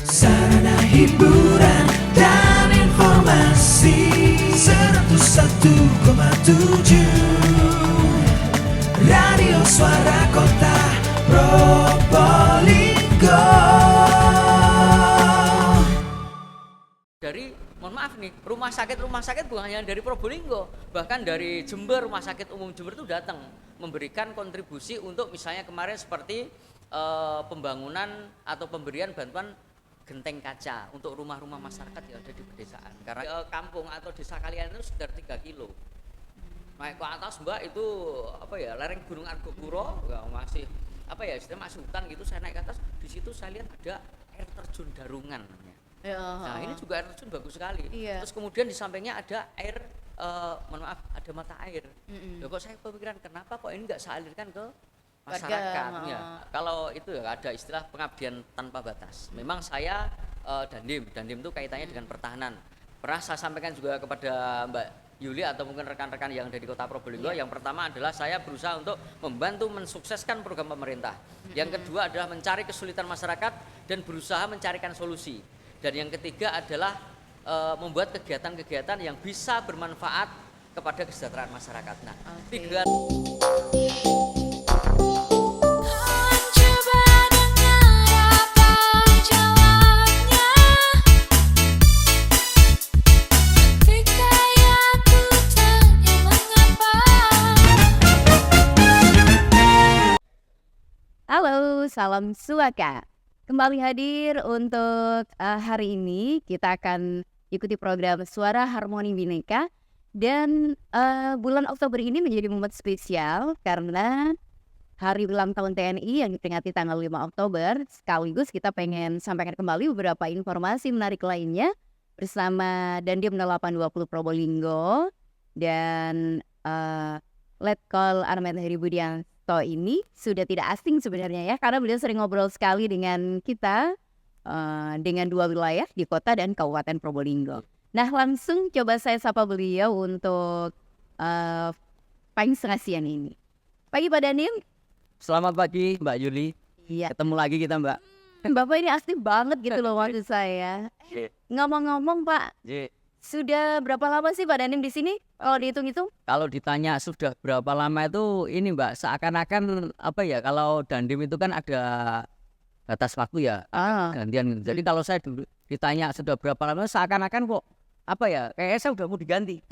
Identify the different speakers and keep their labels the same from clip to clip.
Speaker 1: sarana hiburan dan informasi 101,7 Radio Suara Kota Probolinggo.
Speaker 2: Mohon maaf nih, rumah sakit bukan hanya dari Probolinggo, bahkan dari Jember, Rumah Sakit Umum Jember itu datang memberikan kontribusi untuk misalnya kemarin seperti pembangunan atau pemberian bantuan genteng kaca untuk rumah-rumah masyarakat yang ada di pedesaan. Karena kampung atau desa kalian itu sekitar 3 kilo. Naik ke atas Mbak itu lereng Gunung Argopuro, masih istilahnya masih hutan gitu. Saya naik ke atas, di situ saya lihat ada air terjun Darungan namanya. Nah ini juga air terjun bagus sekali. Terus kemudian di sampingnya ada air, ada mata air. Kok saya kepikiran kenapa kok ini nggak saya alirkan ke masyarakat? Kalau itu ya ada istilah pengabdian tanpa batas. Memang saya Dandim itu kaitannya dengan pertahanan. Pernah saya sampaikan juga kepada Mbak Yuli atau mungkin rekan-rekan yang ada di Kota Probolinggo. Yang pertama adalah saya berusaha untuk membantu mensukseskan program pemerintah. Yang kedua adalah mencari kesulitan masyarakat dan berusaha mencarikan solusi. Dan yang ketiga adalah membuat kegiatan-kegiatan yang bisa bermanfaat kepada kesejahteraan masyarakat. Nah, tiga
Speaker 3: Halo, salam Suaka. Kembali hadir untuk hari ini kita akan ikuti program Suara Harmoni Bhinneka dan bulan Oktober ini menjadi momen spesial karena hari ulang tahun TNI yang diperingati tanggal 5 Oktober. Sekaligus kita pengen sampaikan kembali beberapa informasi menarik lainnya bersama Dandim 0820 Probolinggo dan Letkol Armet Heri Budianto ini sudah tidak asing sebenarnya ya, karena beliau sering ngobrol sekali dengan kita dengan dua wilayah di kota dan Kabupaten Probolinggo. Nah langsung coba saya sapa beliau untuk pagi setengah siang ini. Pagi Pak Dandim.
Speaker 2: Selamat pagi Mbak Yuli.
Speaker 3: Iya.
Speaker 2: Ketemu lagi kita Mbak.
Speaker 3: Bapak ini asli banget gitu loh maksud saya. Ngomong-ngomong Pak, sudah berapa lama sih Pak Dandim di sini? Kalau dihitung-hitung?
Speaker 2: Kalau ditanya sudah berapa lama itu ini Mbak, seakan-akan kalau Dandim itu kan ada batas waktu ya, gantian. Jadi kalau saya dulu ditanya sudah berapa lama, seakan-akan kok kayaknya saya udah mau diganti.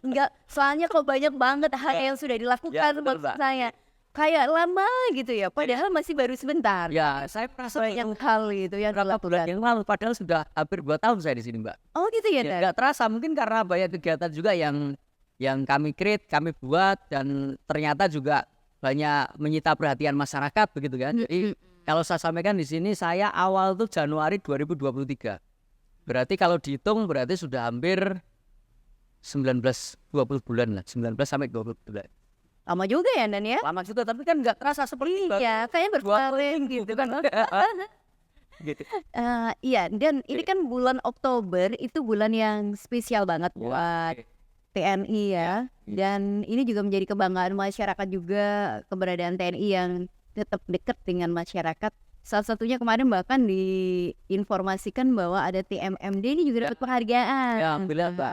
Speaker 3: Enggak, soalnya kok banyak banget hal yang sudah dilakukan maksud saya. Kayak lama gitu ya, padahal masih baru sebentar.
Speaker 2: Ya, saya merasa
Speaker 3: banyak hal itu yang
Speaker 2: berapa bulan yang lalu, padahal sudah hampir 2 tahun saya di sini, Mbak.
Speaker 3: Oh gitu ya,
Speaker 2: Nggak terasa, mungkin karena banyak kegiatan juga yang kami create, kami buat, dan ternyata juga banyak menyita perhatian masyarakat, begitu kan. Jadi kalau saya sampaikan di sini, saya awal tuh Januari 2023. Berarti kalau dihitung berarti sudah hampir 19-20 bulan lah, 19 sampai 20 bulan.
Speaker 3: Lama juga ya Dan ya?
Speaker 2: Lama juga, tapi kan nggak terasa seperti itu.
Speaker 3: Iya, kayaknya berpaling gitu kan.
Speaker 2: Gitu.
Speaker 3: Iya, dan ini kan bulan Oktober itu bulan yang spesial banget buat TNI ya. Dan ini juga menjadi kebanggaan masyarakat juga, keberadaan TNI yang tetap dekat dengan masyarakat. Salah satunya kemarin bahkan diinformasikan bahwa ada TMMD ini juga dapat penghargaan.
Speaker 2: Ya, bilang Mbak.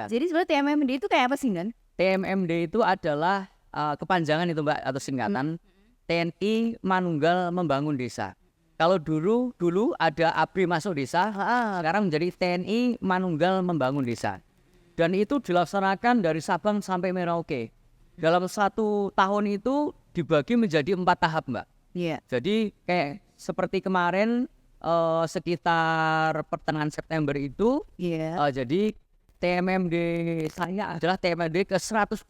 Speaker 3: Jadi sebenarnya TMMD itu kayak apa sih Dan?
Speaker 2: TMMD itu adalah kepanjangan itu Mbak atau singkatan TNI Manunggal Membangun Desa. Kalau dulu ada ABRI Masuk Desa, sekarang menjadi TNI Manunggal Membangun Desa. Dan itu dilaksanakan dari Sabang sampai Merauke. Dalam 1 tahun itu dibagi menjadi 4 tahap Mbak.
Speaker 3: Iya.
Speaker 2: Jadi kayak seperti kemarin sekitar pertengahan September itu, jadi TMMD saya adalah TMMD ke-121.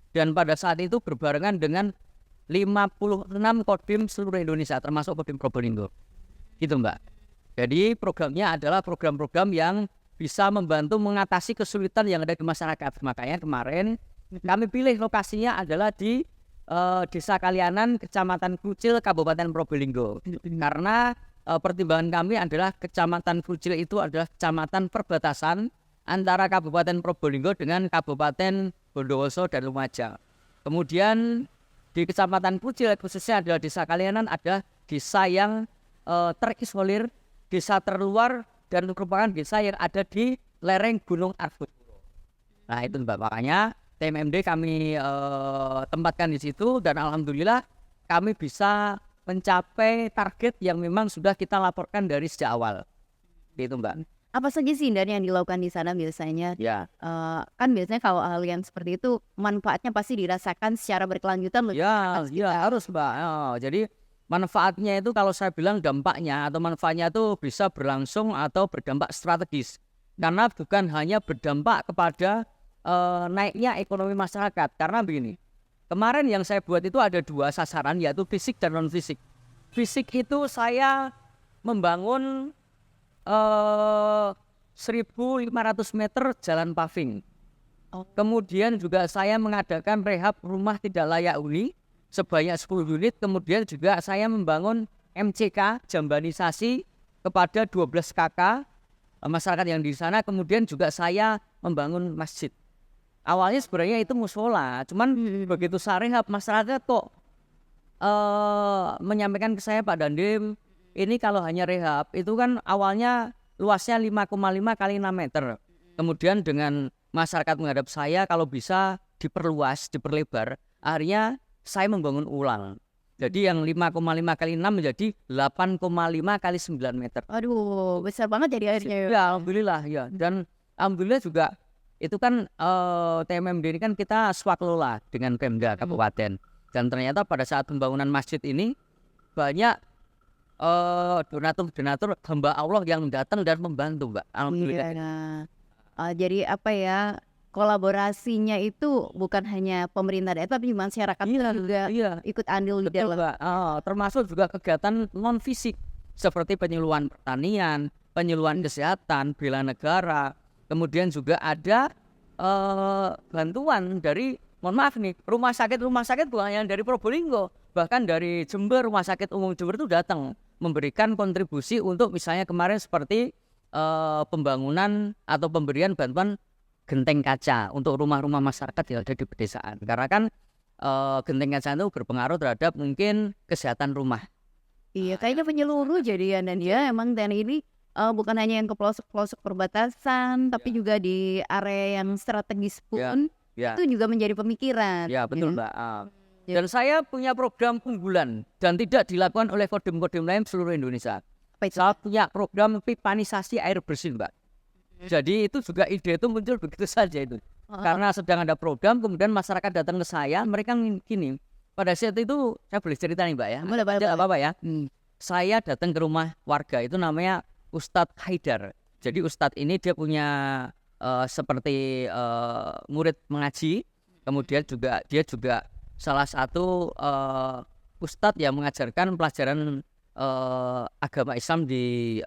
Speaker 2: Dan pada saat itu berbarengan dengan 56 Kodim seluruh Indonesia termasuk Kodim Probolinggo. Gitu Mbak. Jadi programnya adalah program-program yang bisa membantu mengatasi kesulitan yang ada di masyarakat. Makanya kemarin kami pilih lokasinya adalah di Desa Kalianan, Kecamatan Krucil, Kabupaten Probolinggo. Karena pertimbangan kami adalah Kecamatan Krucil itu adalah kecamatan perbatasan antara Kabupaten Probolinggo dengan Kabupaten Bondowoso dan Lumajang. Kemudian di Kecamatan Krucil khususnya adalah Desa Kalianan ada desa yang
Speaker 4: terisolir, desa terluar dan merupakan desa yang ada di lereng Gunung Argos. Nah itu Mbak, makanya TMMD kami tempatkan di situ dan alhamdulillah kami bisa mencapai target yang memang sudah kita laporkan dari sejak awal. Gitu Mbak.
Speaker 3: Apa saja sih Dan yang dilakukan di sana biasanya?
Speaker 4: Ya.
Speaker 3: Kan biasanya kalau hal yang seperti itu manfaatnya pasti dirasakan secara berkelanjutan loh.
Speaker 4: Ya, harus Mbak. Jadi manfaatnya itu kalau saya bilang dampaknya atau manfaatnya itu bisa berlangsung atau berdampak strategis. Karena bukan hanya berdampak kepada naiknya ekonomi masyarakat. Karena begini, kemarin yang saya buat itu ada 2 sasaran yaitu fisik dan non fisik. Fisik itu saya membangun 1.500 meter jalan paving. Kemudian juga saya mengadakan rehab rumah tidak layak huni sebanyak 10 unit. Kemudian juga saya membangun MCK, jambanisasi kepada 12 KK masyarakat yang di sana. Kemudian juga saya membangun masjid. Awalnya sebenarnya itu musola, cuman begitu saya rehab masyarakat kok menyampaikan ke saya, Pak Dandim, ini kalau hanya rehab itu kan awalnya luasnya 5,5 kali 6 meter. Kemudian dengan masyarakat menghadap saya kalau bisa diperluas, diperlebar, akhirnya saya membangun ulang. Jadi yang 5,5 kali 6 menjadi 8,5 kali 9 meter.
Speaker 3: Aduh, besar banget jadi airnya.
Speaker 4: Ya, alhamdulillah ya. Dan alhamdulillah juga itu kan TMMD ini kan kita swaklola dengan Pemda Kabupaten. Dan ternyata pada saat pembangunan masjid ini banyak donatur hamba Allah yang datang dan membantu Mbak. Alhamdulillah.
Speaker 3: Iya. Jadi apa ya, kolaborasinya itu bukan hanya pemerintah daerah tapi masyarakat juga ikut andil di
Speaker 4: Betul,
Speaker 3: dalam.
Speaker 4: Mbak. Termasuk juga kegiatan non fisik seperti penyuluhan pertanian, penyuluhan kesehatan, bela negara. Kemudian juga ada bantuan dari, mohon maaf nih, rumah sakit bukan hanya dari Probolinggo, bahkan dari Jember, Rumah Sakit Umum Jember itu datang memberikan kontribusi untuk misalnya kemarin seperti pembangunan atau pemberian bantuan genteng kaca untuk rumah-rumah masyarakat yang ada di pedesaan. Karena kan genteng kaca itu berpengaruh terhadap mungkin kesehatan rumah.
Speaker 3: Iya, kayaknya penyeluruh jadi ya, dan ya emang TNI ini bukan hanya yang ke pelosok-pelosok perbatasan, tapi juga di area yang strategis pun
Speaker 4: Ya.
Speaker 3: itu juga menjadi pemikiran.
Speaker 4: Ya betul Mbak.
Speaker 3: Ya.
Speaker 4: Dan saya punya program unggulan dan tidak dilakukan oleh kodim-kodim lain seluruh Indonesia.
Speaker 3: Apa itu?
Speaker 4: Saya punya program pipanisasi air bersih Mbak. Jadi itu juga ide itu muncul begitu saja itu. Karena sedang ada program, kemudian masyarakat datang ke saya, mereka gini. Pada saat itu saya boleh cerita nih Mbak ya.
Speaker 3: Boleh.
Speaker 4: Tidak apa-apa ya. Saya datang ke rumah warga itu namanya Ustadz Haidar. Jadi Ustadz ini dia punya seperti murid mengaji. Kemudian juga dia juga salah satu Ustadz yang mengajarkan pelajaran agama Islam di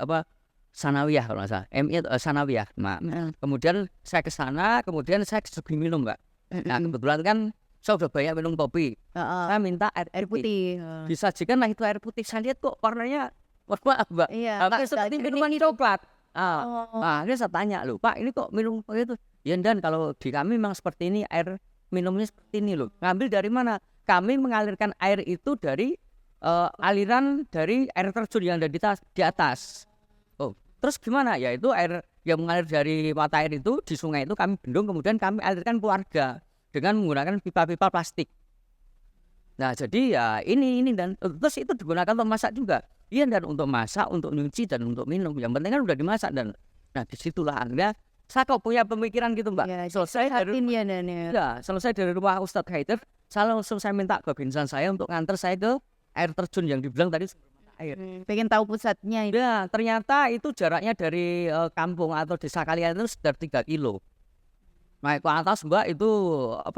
Speaker 4: Sanawiyah kalau nggak salah, MI Sanawiyah. Nah, kemudian saya ke sana, kemudian saya suguhi minum Mbak. Nah kebetulan kan saya udah banyak minum kopi. Saya minta air putih. Disajikan lah itu air putih. Saya lihat kok warnanya maaf Mbak.
Speaker 3: Iya,
Speaker 4: Seperti minuman coklat. Nah, ini saya tanya loh, Pak ini kok minum begitu? Ya dan kalau di kami memang seperti ini, air minumnya seperti ini loh. Ngambil dari mana? Kami mengalirkan air itu dari aliran dari air terjun yang ada di atas. Oh, terus gimana? Ya itu air yang mengalir dari mata air itu di sungai itu kami bendung, kemudian kami alirkan ke warga dengan menggunakan pipa-pipa plastik. Nah jadi ya ini dan terus itu digunakan untuk masak juga. Iya, dan untuk masak, untuk nyuci, dan untuk minum. Yang penting kan udah dimasak. Dan nah disitulah akhirnya saya kok punya pemikiran gitu Mbak.
Speaker 3: Ya,
Speaker 4: selesai dari rumah Ustadz Haidar, saya langsung minta babinsan saya untuk nganter saya ke air terjun yang dibilang tadi sumber mata air.
Speaker 3: Pengen tahu pusatnya itu.
Speaker 4: Ya ternyata itu jaraknya dari kampung atau desa kalian itu sekitar 3 kilo. Naik ke atas Mbak itu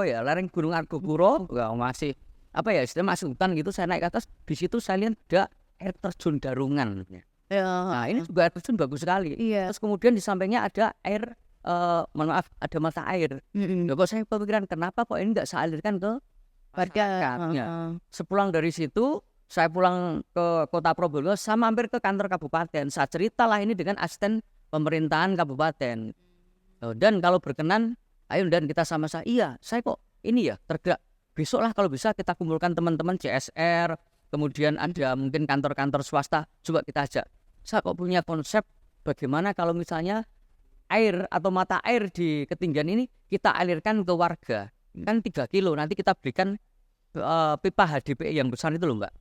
Speaker 4: lereng Gunung Argopuro, masih istilahnya masih hutan gitu. Saya naik ke atas, di situ saya lihat ada air terjun Darungan. Nah ini juga air terjun bagus sekali. Terus kemudian di sampingnya ada air, ada mata air. Kok saya pemikiran kenapa kok ini nggak saya alirkan ke warga. Sepulang dari situ saya pulang ke kota Probolinggo, saya mampir ke kantor kabupaten. Saya ceritalah ini dengan asisten pemerintahan kabupaten. Dan kalau berkenan, ayo dan kita sama-sama. Iya, saya kok ini ya tergerak. Besoklah kalau bisa kita kumpulkan teman-teman CSR, kemudian ada mungkin kantor-kantor swasta, coba kita ajak. Saya kok punya konsep bagaimana kalau misalnya air atau mata air di ketinggian ini kita alirkan ke warga. Kan 3 kilo, nanti kita berikan pipa HDPE yang besar itu loh Mbak.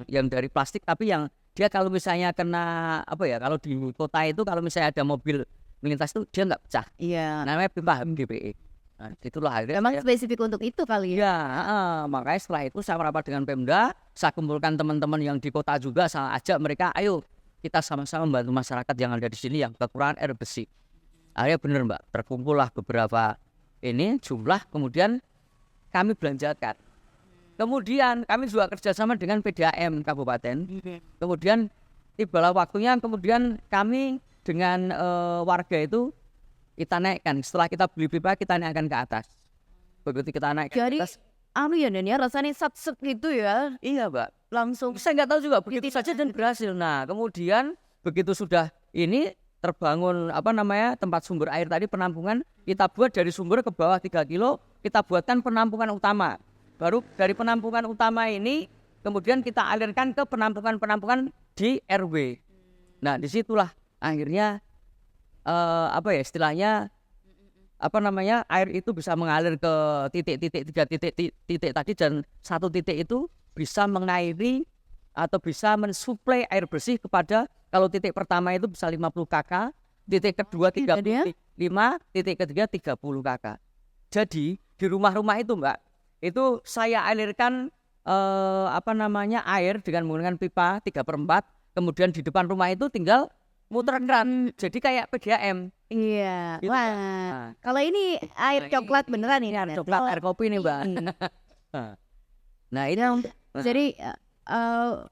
Speaker 4: Yang dari plastik, tapi yang dia kalau misalnya kena kalau di kota itu kalau misalnya ada mobil melintas itu dia nggak pecah.
Speaker 3: Iya.
Speaker 4: Namanya pipa HDPE. Nah, itulah akhirnya
Speaker 3: Memang
Speaker 4: saya-
Speaker 3: spesifik untuk itu kali ya.
Speaker 4: Ya, makanya setelah itu saya merapat dengan Pemda, saya kumpulkan teman-teman yang di kota juga, saya ajak mereka, ayo kita sama-sama membantu masyarakat yang ada di sini yang kekurangan air bersih. Akhirnya benar Mbak, terkumpullah beberapa ini jumlah, kemudian kami belanjakan. Kemudian kami juga kerjasama dengan PDAM Kabupaten. Kemudian tibalah waktunya, kemudian kami dengan warga itu kita naikkan. Setelah kita beli pipa, kita naikkan ke atas. Begitu kita naikkan
Speaker 3: Jadi
Speaker 4: ke atas,
Speaker 3: ya Dan ya, rasanya sat-set gitu ya,
Speaker 4: iya Mbak.
Speaker 3: langsung.
Speaker 4: Saya nggak tahu juga begitu saja dan berhasil. Nah kemudian begitu sudah ini terbangun tempat sumber air tadi, penampungan, kita buat dari sumber ke bawah 3 kilo, kita buatkan penampungan utama. Baru dari penampungan utama ini kemudian kita alirkan ke penampungan-penampungan di RW. Nah disitulah akhirnya istilahnya air itu bisa mengalir ke titik-titik, 3 titik tadi, dan 1 titik itu bisa mengairi atau bisa mensuplai air bersih kepada, kalau titik pertama itu bisa 50 kk, titik kedua 35, titik ketiga 30 kk. Jadi di rumah-rumah itu Mbak, itu saya alirkan air dengan menggunakan pipa 3/4, kemudian di depan rumah itu tinggal muter keran, jadi kayak PDAM.
Speaker 3: Iya.
Speaker 4: Gitu,
Speaker 3: Wah.
Speaker 4: Mbak.
Speaker 3: Kalau ini air
Speaker 4: Nah,
Speaker 3: coklat beneran ini.
Speaker 4: Air coklat, air kopi nih Mbak. Nah ini
Speaker 3: Jadi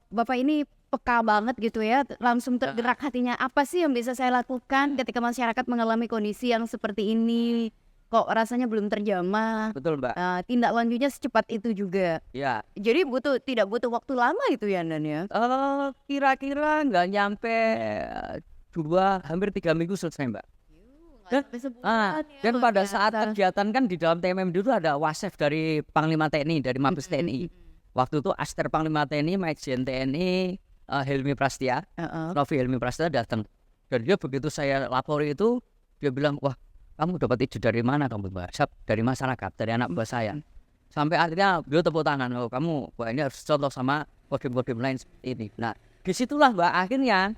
Speaker 3: Bapak ini peka banget gitu ya, langsung tergerak hatinya. Apa sih yang bisa saya lakukan ketika masyarakat mengalami kondisi yang seperti ini? Kok rasanya belum terjamah?
Speaker 4: betul Mbak.
Speaker 3: Tindak lanjutnya secepat itu juga.
Speaker 4: Ya.
Speaker 3: Jadi tidak butuh waktu lama itu ya Dan ya.
Speaker 4: Kira-kira nggak nyampe hampir 3 minggu selesai Mbak. Dan,
Speaker 3: Sampai sebulan ya,
Speaker 4: dan
Speaker 3: luar
Speaker 4: pada saat
Speaker 3: biasa.
Speaker 4: kegiatan kan di dalam TMMD itu ada wasef dari Panglima TNI, dari Mabes TNI. Waktu itu Aster Panglima TNI, Majen TNI, Helmi Prastia, Novi Helmi Prastia datang. Dan dia begitu saya lapori itu, dia bilang, wah kamu dapat ide dari mana kamu Mbak? Dari masyarakat, dari anak buah saya. Sampai akhirnya beliau tepuk tangan, oh kamu wah ini harus contoh sama kodim-kodim lain seperti ini. Nah disitulah Mbak akhirnya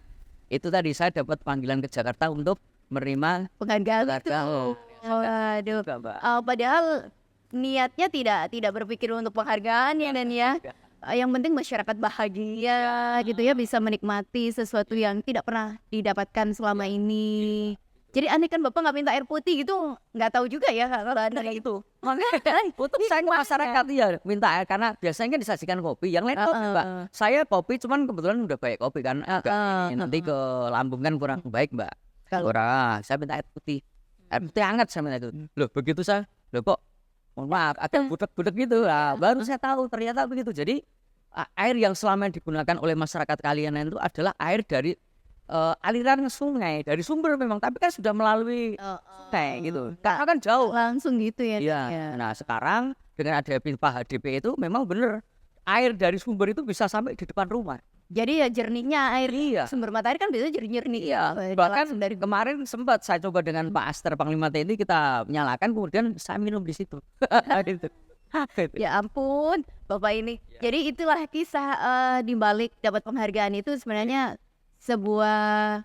Speaker 4: itu tadi saya dapat panggilan ke Jakarta untuk menerima
Speaker 3: Penghargaan itu. Aduh.
Speaker 4: juga Mbak.
Speaker 3: Padahal niatnya tidak berpikir untuk penghargaan ya Dan ya. Yang penting masyarakat bahagia gitu ya, bisa menikmati sesuatu yang tidak pernah didapatkan selama ini. Jadi aneh kan Bapak nggak minta air putih gitu, nggak tahu juga ya kalau ada kayak gitu.
Speaker 4: Makanya untuk saya ke masyarakat ya minta air, karena biasanya kan disajikan kopi, yang lain kopi Mbak. Saya kopi cuman kebetulan udah baik kopi kan, nanti ke lambung kan kurang baik Mbak. Kurang, saya minta air putih hangat saya minta itu. Loh begitu saya, loh kok mohon maaf ada budak-budak gitu, baru saya tahu ternyata begitu. Jadi air yang selama digunakan oleh masyarakat kalian itu adalah air dari aliran sungai, dari sumber memang, tapi kan sudah melalui sungai gitu. Karena kan jauh.
Speaker 3: Langsung gitu ya.
Speaker 4: Iya. Nah sekarang dengan ada pipa HDP itu memang benar air dari sumber itu bisa sampai di depan rumah.
Speaker 3: Jadi ya jernihnya air sumber mata air kan biasanya jernih.
Speaker 4: Iya. Bahkan dari kemarin sempat saya coba dengan Pak Aster Panglima TNI, kita nyalakan kemudian saya minum di situ. Gitu.
Speaker 3: Ya ampun, Bapak ini. Jadi itulah kisah di balik dapat penghargaan itu sebenarnya sebuah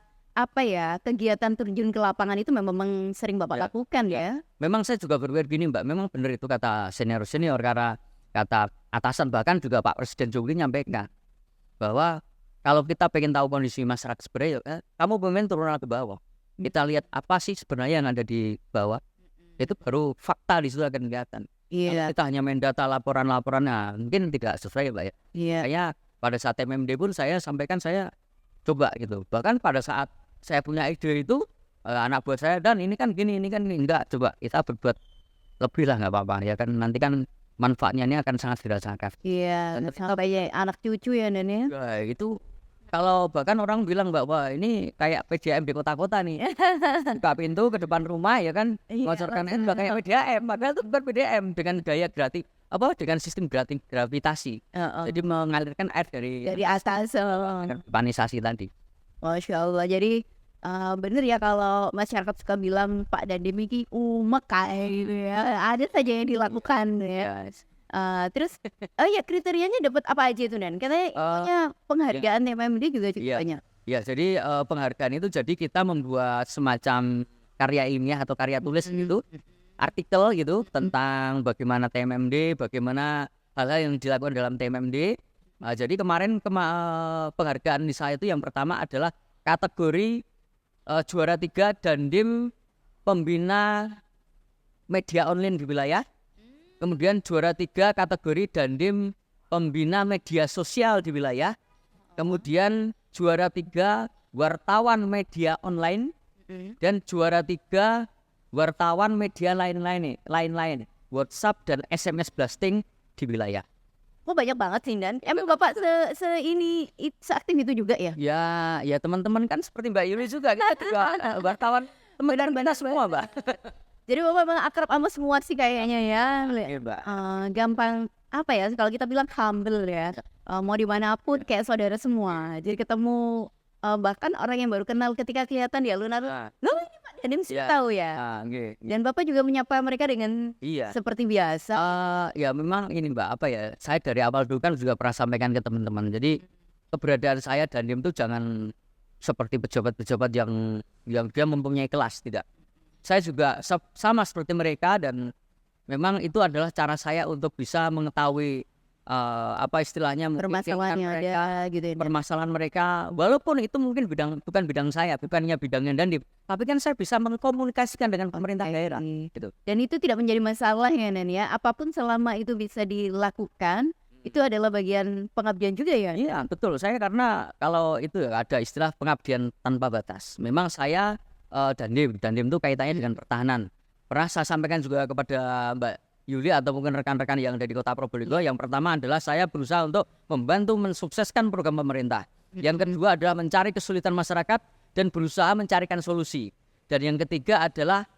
Speaker 3: kegiatan terjun ke lapangan itu memang sering Bapak lakukan ya.
Speaker 4: Memang saya juga berpikir gini Mbak, memang benar itu kata senior karena kata atasan, bahkan juga Pak Presiden Jokowi nyampaikan bahwa kalau kita pengen tahu kondisi masyarakat sebenarnya, kamu pemimpin turun ke bawah, kita lihat apa sih sebenarnya yang ada di bawah, itu baru fakta di situ akan kelihatan. Kalau kita hanya main data laporan-laporan, mungkin tidak sesuai ya Mbak ya. Kayaknya pada saat MMD pun saya sampaikan, saya coba gitu. Bahkan pada saat saya punya ide itu, anak buah saya, dan ini kan gini, ini kan enggak, coba kita berbuat lebih lah, nggak apa-apa ya kan, nanti kan manfaatnya ini akan sangat dirasakan.
Speaker 3: Iya, sampai anak cucu ya Dan ya.
Speaker 4: Nah, itu kalau bahkan orang bilang bahwa ini kayak PDAM di kota-kota nih, buka pintu ke depan rumah ya kan, ngocorkan itu kayak PDAM, padahal itu bukan PDAM, dengan gaya gratis dengan sistem gravitasi. Jadi mengalirkan air dari
Speaker 3: atas.
Speaker 4: panisasi tadi.
Speaker 3: Masya Allah. Jadi bener ya kalau masyarakat suka bilang Pak Dandim ini umek kayak gitu ya. Ada saja yang dilakukan ya. Terus ya kriterianya dapat apa aja itu Dan? Katanya punya penghargaan TMMD juga cukup banyak.
Speaker 4: Ya, jadi penghargaan itu jadi kita membuat semacam karya ilmiah atau karya tulis gitu, artikel gitu tentang bagaimana TMMD, bagaimana hal-hal yang dilakukan dalam TMMD. Jadi kemarin penghargaan di saya itu yang pertama adalah kategori juara 3 Dandim Pembina Media Online di wilayah. Kemudian juara 3 kategori Dandim Pembina Media Sosial di wilayah. Kemudian juara 3 wartawan media online. Dan juara 3 wartawan media lain-lain, WhatsApp dan SMS blasting di wilayah.
Speaker 3: Oh banyak banget sih Dan. Emang Bapak seaktif itu juga ya?
Speaker 4: Ya teman-teman kan seperti Mbak Yuli juga, kita juga wartawan teman kita semua, Mbak.
Speaker 3: Jadi Bapak memang akrab sama semua sih kayaknya ya.
Speaker 4: Iya, Mbak.
Speaker 3: Gampang apa ya kalau kita bilang humble ya. Mau dimanapun kayak saudara semua. Jadi ketemu bahkan orang yang baru kenal ketika kelihatan di alun-alun. Loh ini Pak Dandim sudah tahu ya.
Speaker 4: Okay.
Speaker 3: Dan Bapak juga menyapa mereka dengan seperti biasa.
Speaker 4: Ya memang ini Mbak, apa ya, saya dari awal dulu kan juga pernah sampaikan ke teman-teman. Jadi keberadaan saya Dandim itu jangan seperti pejabat-pejabat yang dia mempunyai kelas, tidak. Saya juga sama seperti mereka dan memang itu adalah cara saya untuk bisa mengetahui apa istilahnya
Speaker 3: permasalahannya ada gitu ya.
Speaker 4: Permasalahan mereka, walaupun itu mungkin bukan bidang saya, bukannya bidangnya Dandim, tapi kan saya bisa mengkomunikasikan dengan pemerintah daerah gitu.
Speaker 3: Dan itu tidak menjadi masalah ya Nan ya. Apapun selama itu bisa dilakukan, itu adalah bagian pengabdian juga ya.
Speaker 4: Iya, betul. Saya karena kalau itu ada istilah pengabdian tanpa batas. Memang saya Dandim itu kaitannya dengan pertahanan. Pernah saya sampaikan juga kepada Mbak Yuli atau mungkin rekan-rekan yang dari Kota Probolinggo. Yang pertama adalah saya berusaha untuk membantu mensukseskan program pemerintah. Yang kedua adalah mencari kesulitan masyarakat dan berusaha mencarikan solusi. Dan yang ketiga adalah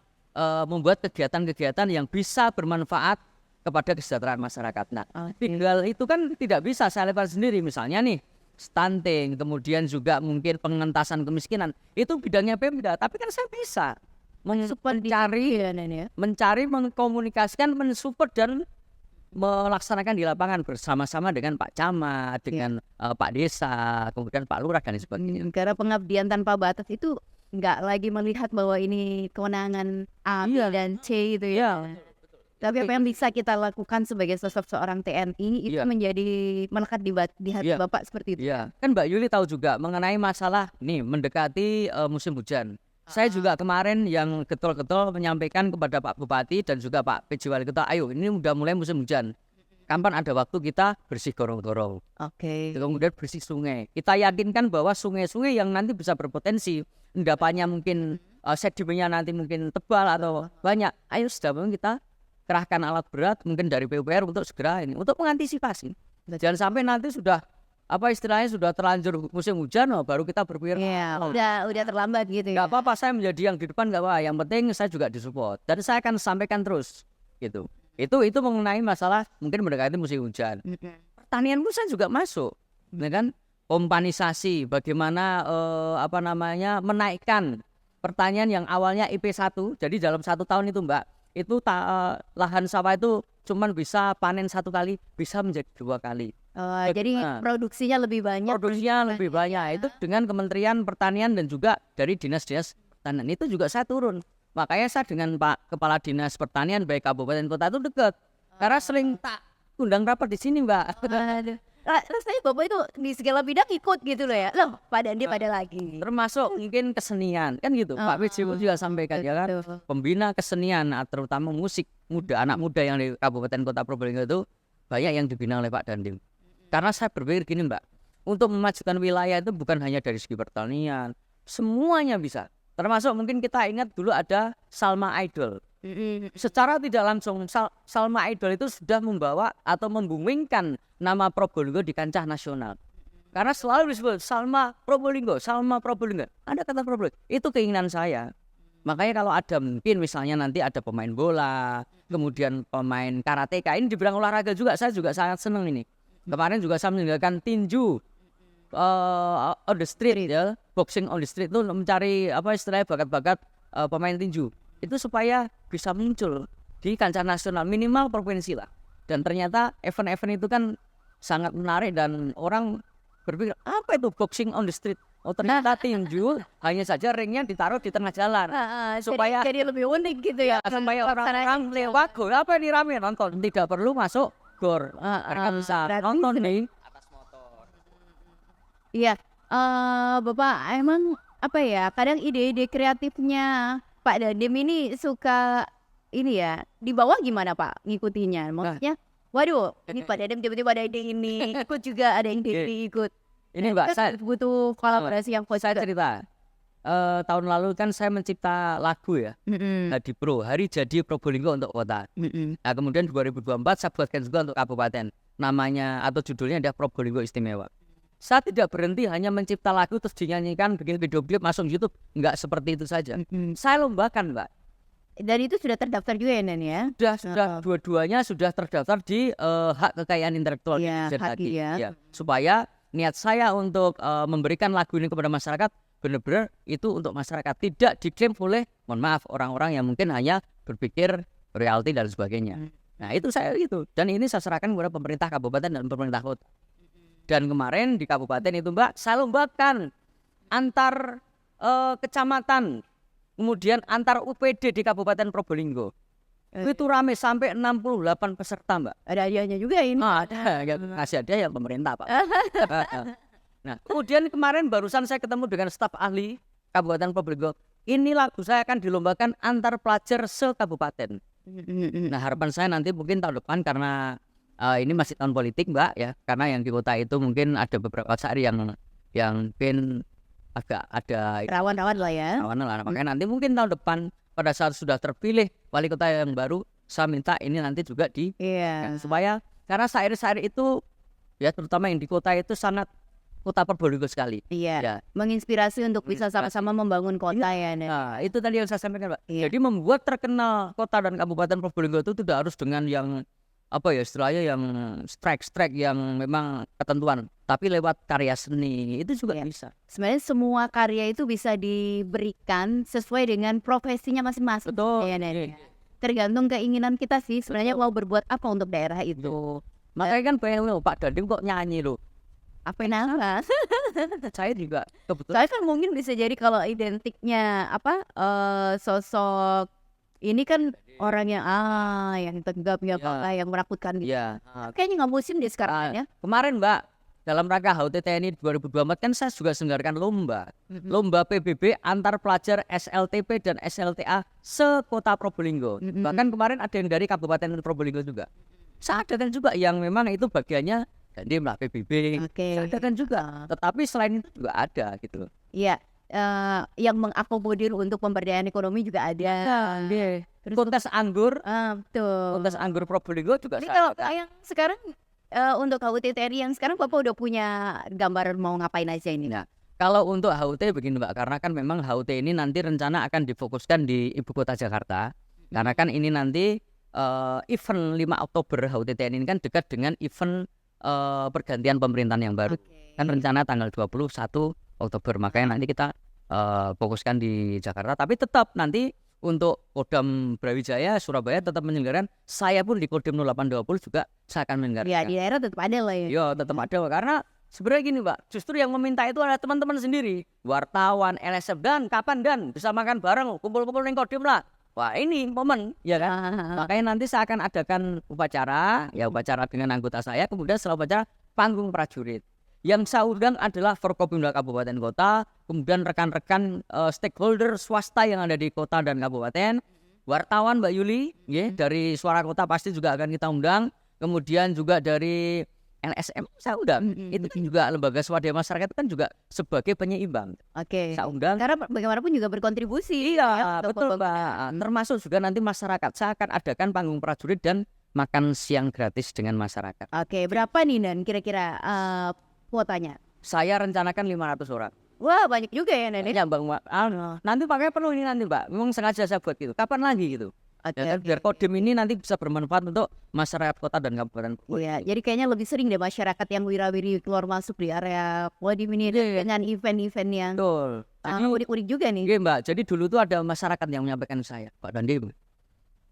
Speaker 4: membuat kegiatan-kegiatan yang bisa bermanfaat kepada kesejahteraan masyarakat. Nah, tinggal itu kan tidak bisa saya lepas sendiri. Misalnya nih, stunting, kemudian juga mungkin pengentasan kemiskinan. Itu bidangnya Pemda, tapi kan saya bisa mencari, mengkomunikasikan, mensupport dan melaksanakan di lapangan bersama-sama dengan Pak Camat, dengan Pak Desa, kemudian Pak Lurah dan sebagainya.
Speaker 3: Karena pengabdian tanpa batas itu nggak lagi melihat bahwa ini kewenangan A dan C itu ya. Tapi apa yang bisa kita lakukan sebagai sosok seorang TNI itu menjadi melekat di hati Bapak seperti itu.
Speaker 4: Iya, kan Mbak Yuli tahu juga mengenai masalah nih mendekati musim hujan. Saya juga kemarin yang getol-getol menyampaikan kepada Pak Bupati dan juga Pak PJ Wali Kota, ayo ini udah mulai musim hujan. Kapan ada waktu kita bersih gorong-gorong. Kemudian bersih sungai. Kita yakinkan bahwa sungai-sungai yang nanti bisa berpotensi endapannya mungkin sedimennya nanti mungkin tebal atau banyak. Ayo sudah kita kerahkan alat berat mungkin dari PUPR untuk segera untuk mengantisipasi. Jangan sampai nanti sudah sudah terlanjur musim hujan baru kita berpikir
Speaker 3: udah terlambat gitu ya.
Speaker 4: Gak apa-apa, saya menjadi yang di depan gak apa-apa, yang penting saya juga disupport dan saya akan sampaikan terus gitu. Itu mengenai masalah mungkin mendekati musim hujan. Pertanian pun saya juga masuk, ya kan? Kompanisasi, bagaimana menaikkan pertanian yang awalnya IP 1, jadi dalam 1 tahun itu Mbak, itu lahan sawah itu cuman bisa panen 1 kali, bisa menjadi 2 kali.
Speaker 3: Jadi produksinya lebih banyak.
Speaker 4: Itu dengan Kementerian Pertanian dan juga dari dinas-dinas pertanian itu juga saya turun. Makanya saya dengan Pak Kepala Dinas Pertanian baik kabupaten kota itu dekat. Karena sering tak undang rapat di sini Mbak.
Speaker 3: Rasanya Bapak itu di segala bidang ikut gitu loh ya. Loh Pak Dandim ada lagi.
Speaker 4: Termasuk mungkin kesenian kan gitu. Pak PJ juga sampaikan ya kan. Pembina kesenian terutama musik muda, anak muda yang di kabupaten kota Probolinggo itu banyak yang dibina oleh Pak Dandim. Karena saya berpikir gini Mbak, untuk memajukan wilayah itu bukan hanya dari segi pertanian, semuanya bisa. Termasuk mungkin kita ingat dulu ada Salma Idol. Secara tidak langsung Salma Idol itu sudah membawa atau membumingkan nama Probolinggo di kancah nasional. Karena selalu disebut Salma Probolinggo. Ada kata Probolinggo. Itu keinginan saya. Makanya kalau ada mungkin misalnya nanti ada pemain bola kemudian pemain karateka. Ini dibilang olahraga juga, saya juga sangat senang ini. Kemarin juga saya meninggalkan tinju on the street ya, boxing on the street itu mencari apa istilahnya bakat-bakat pemain tinju. Itu supaya bisa muncul di kancah nasional minimal provinsi lah. Dan ternyata event-event itu kan sangat menarik dan orang berpikir apa itu boxing on the street? Oh ternyata tinju hanya saja ringnya ditaruh di tengah jalan supaya
Speaker 3: jadi lebih unik gitu ya.
Speaker 4: supaya orang-orang lewat gor apa ini rame nonton, tidak perlu masuk gor. Mereka bisa
Speaker 3: berarti
Speaker 4: nonton nih.
Speaker 3: Iya, Bapak emang apa ya? Kadang ide-ide kreatifnya Pak Dandim ini suka ini ya. Di bawah gimana Pak ngikutinya? Maksudnya, waduh, ini Pak Dandim tiba-tiba ada ide ini, ikut juga ada ide ini ikut.
Speaker 4: Ini Mbak,
Speaker 3: Kan
Speaker 4: saya
Speaker 3: butuh kolaborasi yang
Speaker 4: saya
Speaker 3: positif.
Speaker 4: cerita. Tahun lalu kan saya mencipta lagu ya, Hadi Pro, Hari Jadi Probolinggo untuk Kota. Nah, kemudian 2024 saya buatkan juga untuk kabupaten. Namanya atau judulnya adalah Probolinggo Istimewa. Saya tidak berhenti hanya mencipta lagu terus dinyanyikan, bikin video klip masuk YouTube. Enggak seperti itu saja. Saya lombakan, Mbak.
Speaker 3: Dan itu sudah terdaftar juga ya Nen ya?
Speaker 4: Sudah dua-duanya sudah terdaftar di hak kekayaan intelektual
Speaker 3: Iya,
Speaker 4: Indonesia
Speaker 3: hak
Speaker 4: tadi.
Speaker 3: ya.
Speaker 4: Ya, supaya niat saya untuk memberikan lagu ini kepada masyarakat benar-benar itu untuk masyarakat, tidak diklaim oleh, mohon maaf, orang-orang yang mungkin hanya berpikir royalti dan sebagainya. Nah itu saya itu, dan ini saya serahkan kepada pemerintah kabupaten dan pemerintah kota. Dan kemarin di kabupaten itu Mbak, saya lombakan antar kecamatan, kemudian antar UPD di Kabupaten Probolinggo. Itu rame sampai 68 peserta Mbak.
Speaker 3: Ada hadiahnya juga ini.
Speaker 4: Ada, ngasih hadiah yang pemerintah Pak. Nah, kemudian kemarin barusan saya ketemu dengan staf ahli Kabupaten Probolinggo. Ini lagu saya akan dilombakan antar pelajar se-kabupaten. Nah, harapan saya nanti mungkin tahun depan karena ini masih tahun politik Mbak ya. Karena yang di kota itu mungkin ada beberapa saat yang mungkin agak ada
Speaker 3: Rawan-rawan lah ya.
Speaker 4: rawan lah. Makanya nanti mungkin tahun depan pada saat sudah terpilih wali kota yang baru, saya minta ini nanti juga
Speaker 3: Iya.
Speaker 4: supaya karena syair-syair itu ya terutama yang di kota itu sangat kota Probolinggo sekali.
Speaker 3: Iya.
Speaker 4: Ya.
Speaker 3: Menginspirasi untuk bisa sama-sama membangun kota ya Nen.
Speaker 4: Nah, itu tadi yang saya sampaikan, Pak.
Speaker 3: Iya.
Speaker 4: Jadi membuat terkenal kota dan kabupaten Probolinggo itu tidak harus dengan yang apa ya istilahnya yang strike yang memang ketentuan, tapi lewat karya seni itu juga
Speaker 3: Iya.
Speaker 4: bisa.
Speaker 3: Sebenarnya semua karya itu bisa diberikan sesuai dengan profesinya masing-masing.
Speaker 4: Betul.
Speaker 3: Ya, Nen,
Speaker 4: Iya.
Speaker 3: ya. Tergantung keinginan kita sih sebenarnya mau berbuat apa untuk daerah itu.
Speaker 4: Makanya kan bayangin loh, Pak Dandim kok nyanyi loh.
Speaker 3: Apa nama?
Speaker 4: Saya juga kebetulan
Speaker 3: Soalnya kan mungkin bisa jadi kalau identiknya apa sosok ini kan orang yang tegap ya,
Speaker 4: Ya.
Speaker 3: yang menakutkan gitu.
Speaker 4: ya.
Speaker 3: Kayaknya nggak musim deh sekarang ya.
Speaker 4: Kemarin Mbak, dalam rangka HUT TNI 2024 kan saya juga selenggarakan lomba PBB antar pelajar SLTP dan SLTA se-Kota Probolinggo. Bahkan kemarin ada yang dari Kabupaten Probolinggo juga. Saya adakan juga yang memang itu bagiannya Dandim lah PBB.
Speaker 3: Oke.
Speaker 4: Saya adakan juga. Tetapi selain itu juga ada gitu.
Speaker 3: Iya. Yang mengakomodir untuk pemberdayaan ekonomi juga ada. Terus
Speaker 4: Kontes anggur,
Speaker 3: betul.
Speaker 4: kontes anggur Probolinggo juga
Speaker 3: Ini
Speaker 4: saya
Speaker 3: kalau
Speaker 4: adakan.
Speaker 3: yang sekarang untuk HUT TNI yang sekarang Bapak udah punya gambaran mau ngapain aja ini?
Speaker 4: Nah, kalau untuk HUT begini Mbak, karena kan memang HUT ini nanti rencana akan difokuskan di Ibu Kota Jakarta. Karena kan ini nanti event 5 Oktober HUT TNI ini kan dekat dengan event pergantian pemerintahan yang baru. Kan rencana tanggal 21 Oktober, makanya nanti kita fokuskan di Jakarta. Tapi tetap nanti untuk Kodam Brawijaya Surabaya tetap menyelenggarakan. Saya pun di Kodim 0820 juga saya akan
Speaker 3: Ya
Speaker 4: menyelenggarakan.
Speaker 3: di daerah tetap ada lah ya.
Speaker 4: Yo tetap ada karena sebenarnya gini Mbak, justru yang meminta itu adalah teman-teman sendiri, wartawan, LSM dan kapan dan bisa makan bareng, kumpul-kumpul ning Kodim lah. Wah ini momen, ya kan? Makanya nanti saya akan adakan upacara dengan anggota saya, kemudian setelah upacara panggung prajurit. Yang saya undang adalah Forkopimda Kabupaten Kota, kemudian rekan-rekan stakeholder swasta yang ada di kota dan kabupaten, wartawan Mbak Yuli, dari Suara Kota pasti juga akan kita undang, kemudian juga dari LSM saya undang. Itu kan juga lembaga swadaya masyarakat kan juga sebagai penyeimbang.
Speaker 3: Oke.
Speaker 4: Saya undang.
Speaker 3: Karena bagaimanapun juga berkontribusi.
Speaker 4: Iya,
Speaker 3: untuk
Speaker 4: betul Mbak. Termasuk juga nanti masyarakat. Saya akan adakan panggung prajurit dan makan siang gratis dengan masyarakat.
Speaker 3: Oke, berapa nih Nan kira-kira kuotanya?
Speaker 4: Saya rencanakan 500 orang.
Speaker 3: Wah, banyak juga ya Nan.
Speaker 4: Ya Bang Mbak. Nanti pakai penuh ini nanti Mbak. Memang sengaja saya buat gitu. Kapan lagi gitu?
Speaker 3: Oke,
Speaker 4: Ya kan,
Speaker 3: oke.
Speaker 4: biar Kodim ini nanti bisa bermanfaat untuk masyarakat kota dan kabupaten.
Speaker 3: Iya, jadi kayaknya lebih sering deh masyarakat yang wira-wiri keluar masuk di area Kodim ini
Speaker 4: Iya.
Speaker 3: dengan event-event yang
Speaker 4: Betul. Jadi,
Speaker 3: unik-unik juga nih.
Speaker 4: iya Mbak, jadi dulu tuh ada masyarakat yang menyampaikan saya, Pak Dandi,